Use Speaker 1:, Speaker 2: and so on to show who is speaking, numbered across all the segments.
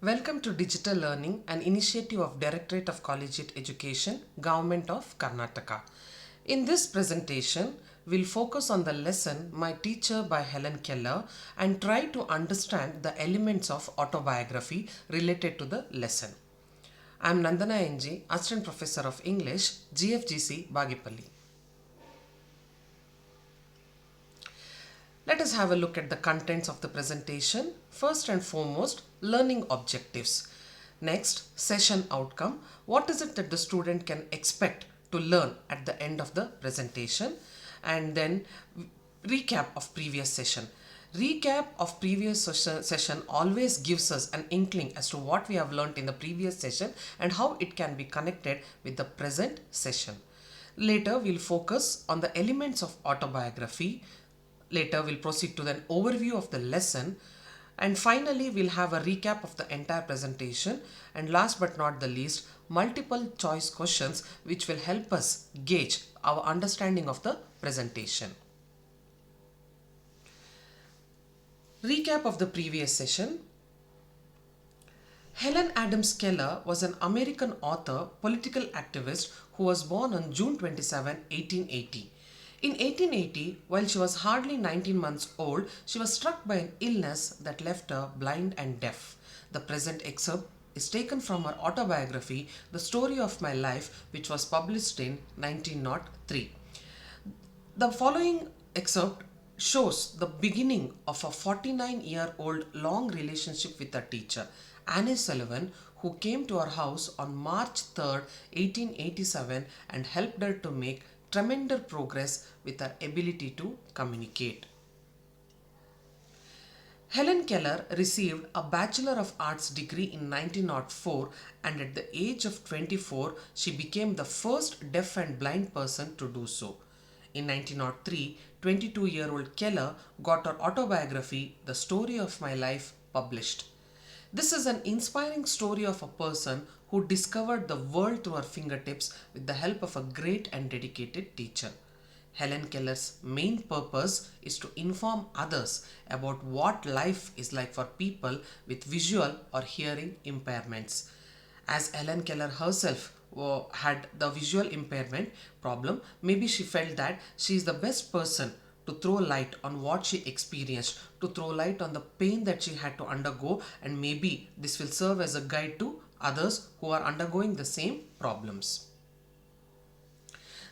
Speaker 1: Welcome to Digital Learning, an initiative of Directorate of Collegiate Education, Government of Karnataka. In this presentation, we'll focus on the lesson My Teacher by Helen Keller and try to understand the elements of autobiography related to the lesson. I'm Nandana NG, Assistant Professor of English, GFGC, Bagipalli. Let us have a look at the contents of the presentation. First and foremost, learning objectives. Next, session outcome. What is it that the student can expect to learn at the end of the presentation? And then recap of previous session. Recap of previous session always gives us an inkling as to what we have learned in the previous session and how it can be connected with the present session. Later, we'll focus on the elements of autobiography. Later, we'll proceed to an overview of the lesson. And finally, we'll have a recap of the entire presentation. And last but not the least, multiple choice questions which will help us gauge our understanding of the presentation. Recap of the previous session. Helen Adams Keller was an American author, political activist who was born on June 27, 1880. In 1880, while she was hardly 19 months old, she was struck by an illness that left her blind and deaf. The present excerpt is taken from her autobiography, The Story of My Life, which was published in 1903. The following excerpt shows the beginning of a 49-year-old long relationship with her teacher, Annie Sullivan, who came to her house on March 3, 1887 and helped her to make tremendous progress with her ability to communicate. Helen Keller received a Bachelor of Arts degree in 1904 and at the age of 24 she became the first deaf and blind person to do so. In 1903, 22-year-old Keller got her autobiography, The Story of My Life, published. This is an inspiring story of a person who discovered the world through her fingertips with the help of a great and dedicated teacher. Helen Keller's main purpose is to inform others about what life is like for people with visual or hearing impairments. As Helen Keller herself had the visual impairment problem, maybe she felt that she is the best person to throw light on what she experienced, to throw light on the pain that she had to undergo, and maybe this will serve as a guide to others who are undergoing the same problems.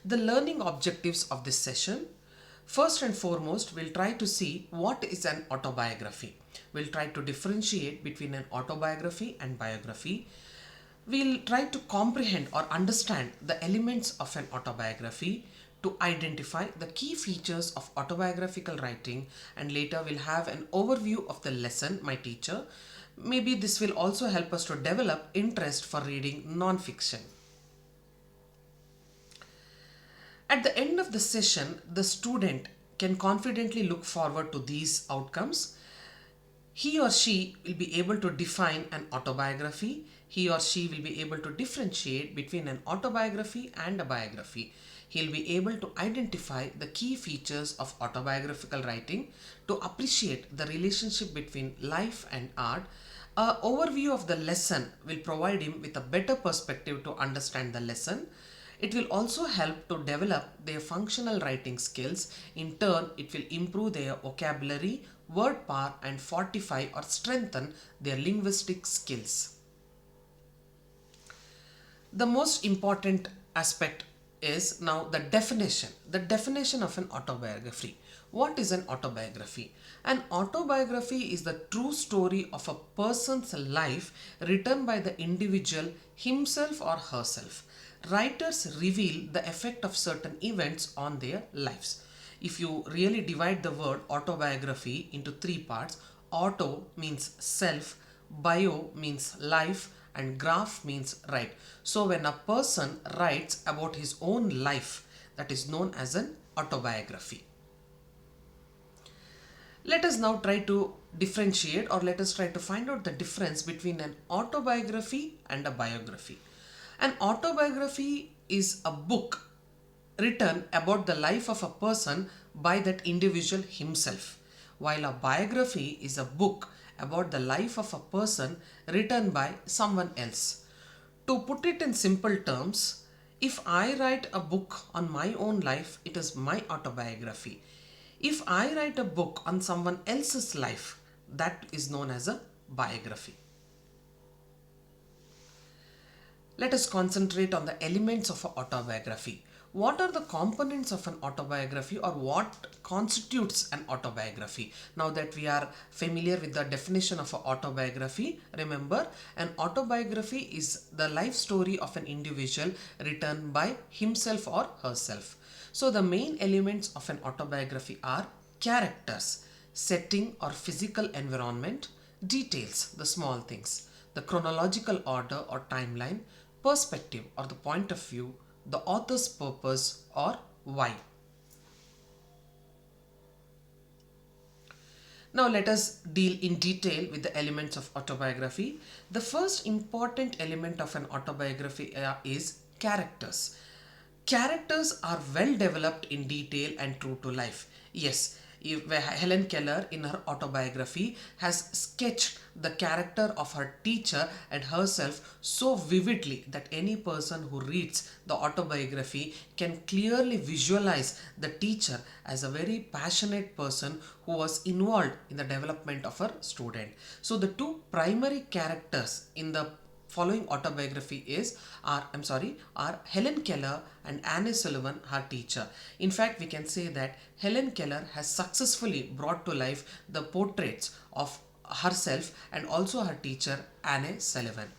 Speaker 1: The learning objectives of this session. First and foremost, we'll try to see what is an autobiography. We'll try to differentiate between an autobiography and biography. We'll try to comprehend or understand the elements of an autobiography, to identify the key features of autobiographical writing, and later we'll have an overview of the lesson, My Teacher. Maybe this will also help us to develop interest for reading non-fiction. At the end of the session, the student can confidently look forward to these outcomes. He or she will be able to define an autobiography. He or she will be able to differentiate between an autobiography and a biography. He'll be able to identify the key features of autobiographical writing, to appreciate the relationship between life and art. An overview of the lesson will provide him with a better perspective to understand the lesson. It will also help to develop their functional writing skills. In turn, it will improve their vocabulary, word power, and fortify or strengthen their linguistic skills. The most important aspect is now the definition of an autobiography. What is an autobiography? An autobiography is the true story of a person's life written by the individual himself or herself. Writers reveal the effect of certain events on their lives. If you really divide the word autobiography into three parts, auto means self, bio means life, and graph means write. So when a person writes about his own life, that is known as an autobiography. Let us now try to differentiate, or let us try to find out the difference between an autobiography and a biography. An autobiography is a book written about the life of a person by that individual himself, while a biography is a book about the life of a person written by someone else. To put it in simple terms, if I write a book on my own life, it is my autobiography. If I write a book on someone else's life, that is known as a biography. Let us concentrate on the elements of an autobiography. What are the components of an autobiography, or what constitutes an autobiography? Now that we are familiar with the definition of an autobiography, remember, an autobiography is the life story of an individual written by himself or herself. So the main elements of an autobiography are characters, setting or physical environment, details, the small things, the chronological order or timeline, perspective or the point of view, the author's purpose or why. Now let us deal in detail with the elements of autobiography. The first important element of an autobiography is characters. Characters are well developed in detail and true to life. Yes, Helen Keller in her autobiography has sketched the character of her teacher and herself so vividly that any person who reads the autobiography can clearly visualize the teacher as a very passionate person who was involved in the development of her student. So the two primary characters in the following autobiography are Helen Keller and Anne Sullivan, her teacher. In fact, we can say that Helen Keller has successfully brought to life the portraits of herself and also her teacher Anne Sullivan.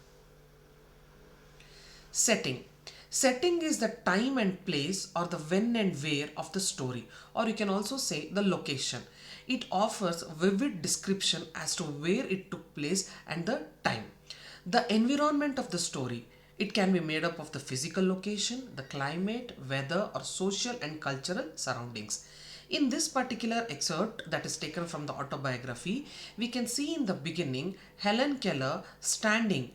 Speaker 1: Setting. Setting is the time and place, or the when and where of the story, or you can also say the location. It offers vivid description as to where it took place and the time. The environment of the story. It can be made up of the physical location, the climate, weather, or social and cultural surroundings. In this particular excerpt that is taken from the autobiography, we can see in the beginning Helen Keller standing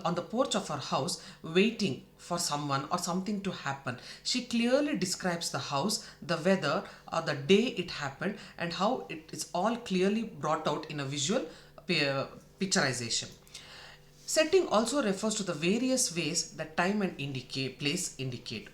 Speaker 1: on the porch of her house waiting for someone or something to happen. She clearly describes the house, the weather, or the day it happened, and how it is all clearly brought out in a visual picturization. Setting also refers to the various ways that time and place indicate.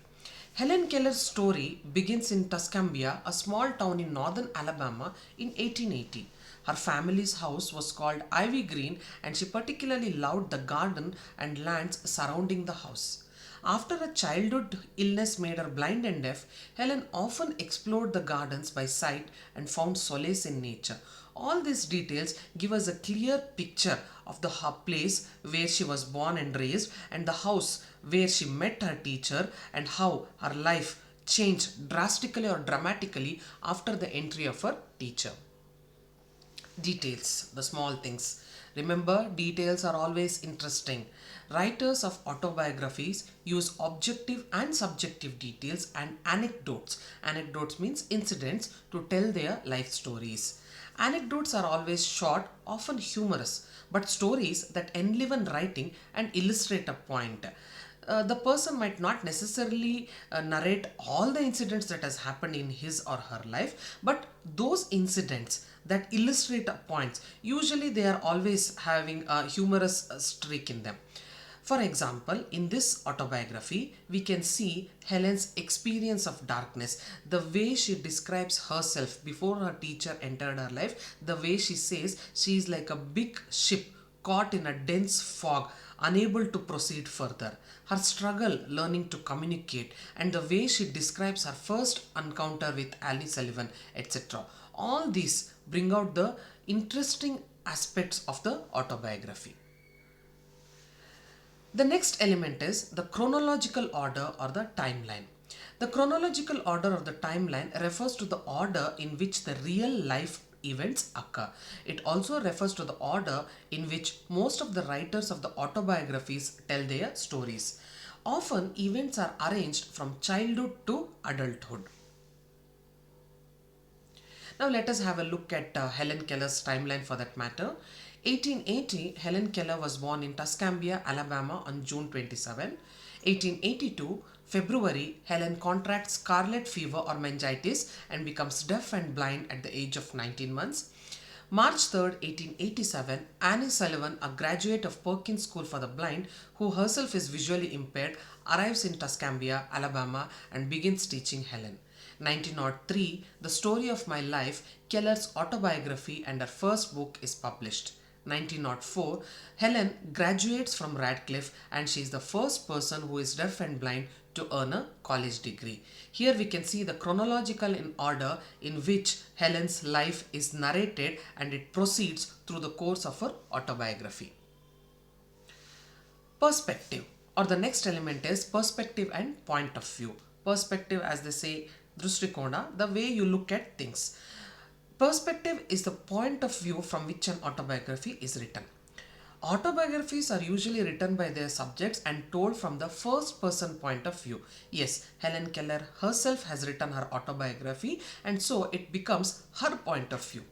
Speaker 1: Helen Keller's story begins in Tuscumbia, a small town in northern Alabama, in 1880. Her family's house was called Ivy Green, and she particularly loved the garden and lands surrounding the house. After a childhood illness made her blind and deaf, Helen often explored the gardens by sight and found solace in nature. All these details give us a clear picture of the place where she was born and raised, and the house where she met her teacher, and how her life changed drastically or dramatically after the entry of her teacher. Details, the small things. Remember, details are always interesting. Writers of autobiographies use objective and subjective details and anecdotes. Anecdotes means incidents to tell their life stories. Anecdotes are always short, often humorous, but stories that enliven writing and illustrate a point. The person might not necessarily narrate all the incidents that has happened in his or her life, but those incidents that illustrate points, usually they are always having a humorous streak in them. For example, in this autobiography, we can see Helen's experience of darkness, the way she describes herself before her teacher entered her life, the way she says she is like a big ship caught in a dense fog, unable to proceed further. Her struggle learning to communicate, and the way she describes her first encounter with Anne Sullivan, etc. All these bring out the interesting aspects of the autobiography. The next element is the chronological order or the timeline. The chronological order or the timeline refers to the order in which the real life events occur. It also refers to the order in which most of the writers of the autobiographies tell their stories. Often, events are arranged from childhood to adulthood. Now let us have a look at Helen Keller's timeline for that matter. 1880, Helen Keller was born in Tuscumbia, Alabama on June 27. 1882, February, Helen contracts scarlet fever or meningitis and becomes deaf and blind at the age of 19 months. March 3rd, 1887, Annie Sullivan, a graduate of Perkins School for the Blind, who herself is visually impaired, arrives in Tuscambia, Alabama, and begins teaching Helen. 1903, The Story of My Life, Keller's autobiography and her first book is published. 1904, Helen graduates from Radcliffe and she is the first person who is deaf and blind to earn a college degree. Here we can see the chronological in order in which Helen's life is narrated and it proceeds through the course of her autobiography. Perspective, or the next element is perspective and point of view. Perspective, as they say, Drustikona, the way you look at things. Perspective is the point of view from which an autobiography is written. Autobiographies are usually written by their subjects and told from the first person point of view. Yes, Helen Keller herself has written her autobiography and so it becomes her point of view.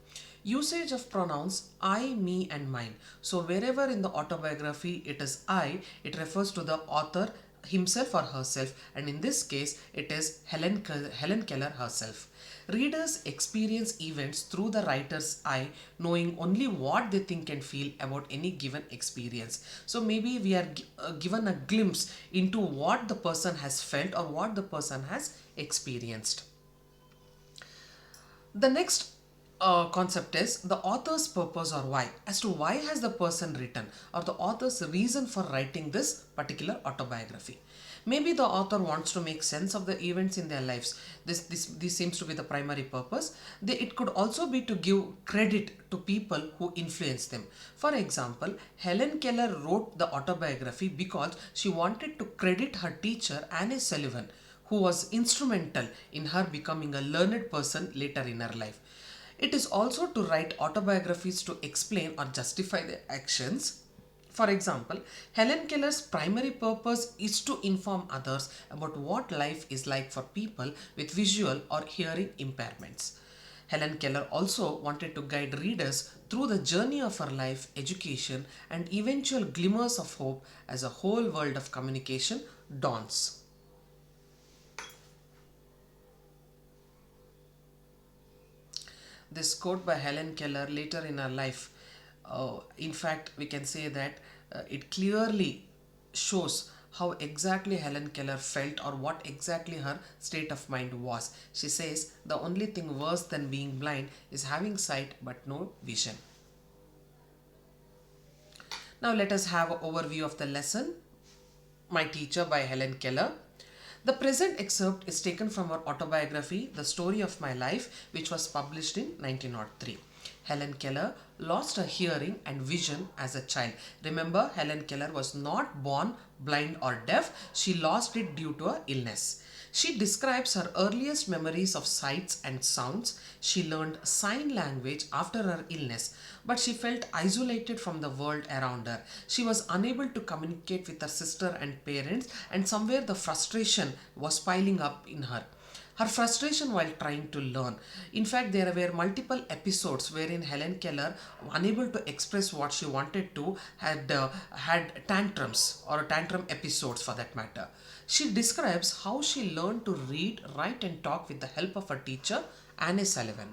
Speaker 1: Usage of pronouns I, me and mine. So wherever in the autobiography it is I, it refers to the author himself or herself, and in this case it is Helen Keller herself. Readers experience events through the writer's eye, knowing only what they think and feel about any given experience. So maybe we are given a glimpse into what the person has felt or what the person has experienced. The next concept is the author's purpose or why, as to why has the person written or the author's reason for writing this particular autobiography. Maybe the author wants to make sense of the events in their lives. This seems to be the primary purpose. It could also be to give credit to people who influence them. For example, Helen Keller wrote the autobiography because she wanted to credit her teacher Annie Sullivan, who was instrumental in her becoming a learned person later in her life. It is also to write autobiographies to explain or justify their actions. For example, Helen Keller's primary purpose is to inform others about what life is like for people with visual or hearing impairments. Helen Keller also wanted to guide readers through the journey of her life, education, and eventual glimmers of hope as a whole world of communication dawns. This quote by Helen Keller later in her life, in fact, we can say that it clearly shows how exactly Helen Keller felt or what exactly her state of mind was. She says, the only thing worse than being blind is having sight but no vision. Now let us have an overview of the lesson, My Teacher by Helen Keller. The present excerpt is taken from her autobiography, The Story of My Life, which was published in 1903. Helen Keller lost her hearing and vision as a child. Remember, Helen Keller was not born blind or deaf. She lost it due to an illness. She describes her earliest memories of sights and sounds. She learned sign language after her illness, but she felt isolated from the world around her. She was unable to communicate with her sister and parents, and somewhere the frustration was piling up in her. Her frustration while trying to learn. In fact, there were multiple episodes wherein Helen Keller, unable to express what she wanted to, had tantrums or tantrum episodes for that matter. She describes how she learned to read, write and talk with the help of her teacher, Annie Sullivan.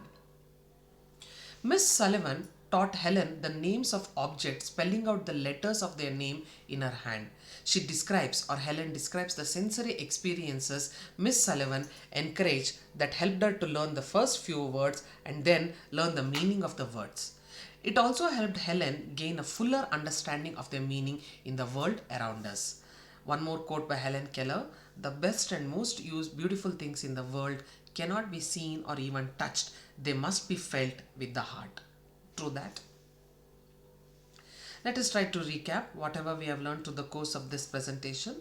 Speaker 1: Miss Sullivan taught Helen the names of objects, spelling out the letters of their name in her hand. Helen describes the sensory experiences Miss Sullivan encouraged that helped her to learn the first few words and then learn the meaning of the words. It also helped Helen gain a fuller understanding of their meaning in the world around us. One more quote by Helen Keller: the best and most beautiful things in the world cannot be seen or even touched. They must be felt with the heart. True that. Let us try to recap whatever we have learned through the course of this presentation.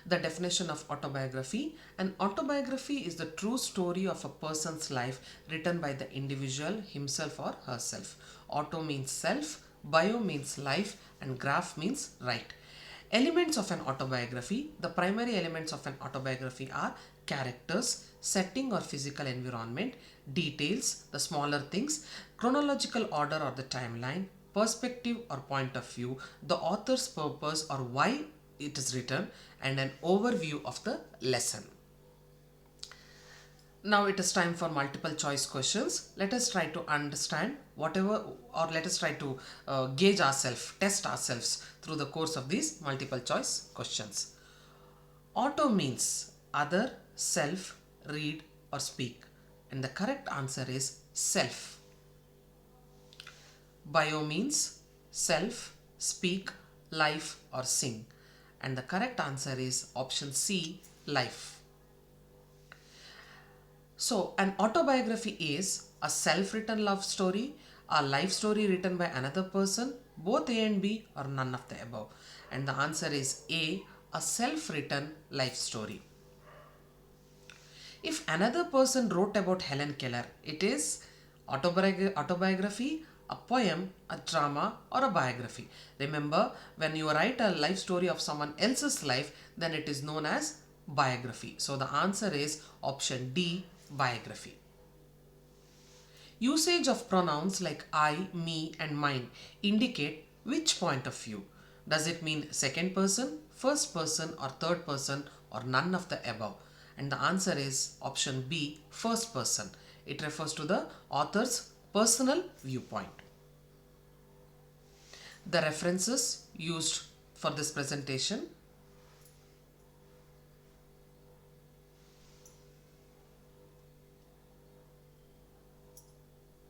Speaker 1: The definition of autobiography. An autobiography is the true story of a person's life written by the individual himself or herself. Auto means self, bio means life, and graph means write. Elements of an autobiography. The primary elements of an autobiography are characters, setting or physical environment, details, the smaller things, chronological order or the timeline, perspective or point of view, the author's purpose or why it is written, and an overview of the lesson. Now it is time for multiple choice questions. Let us try to understand whatever, or let us try to gauge ourselves, test ourselves through the course of these multiple choice questions. Auto means other, self, read or speak. And the correct answer is self. Bio means self, speak, life or sing. And the correct answer is option C, life. So, an autobiography is a self-written love story, a life story written by another person, both A and B, or none of the above. And the answer is a self-written life story. If another person wrote about Helen Keller, it is autobiography, a poem, a drama, or a biography. Remember, when you write a life story of someone else's life, then it is known as biography. So the answer is option D, biography. Usage of pronouns like I, me, and mine indicate which point of view. Does it mean second person, first person, or third person, or none of the above? And the answer is option B, first person. It refers to the author's personal viewpoint. The references used for this presentation: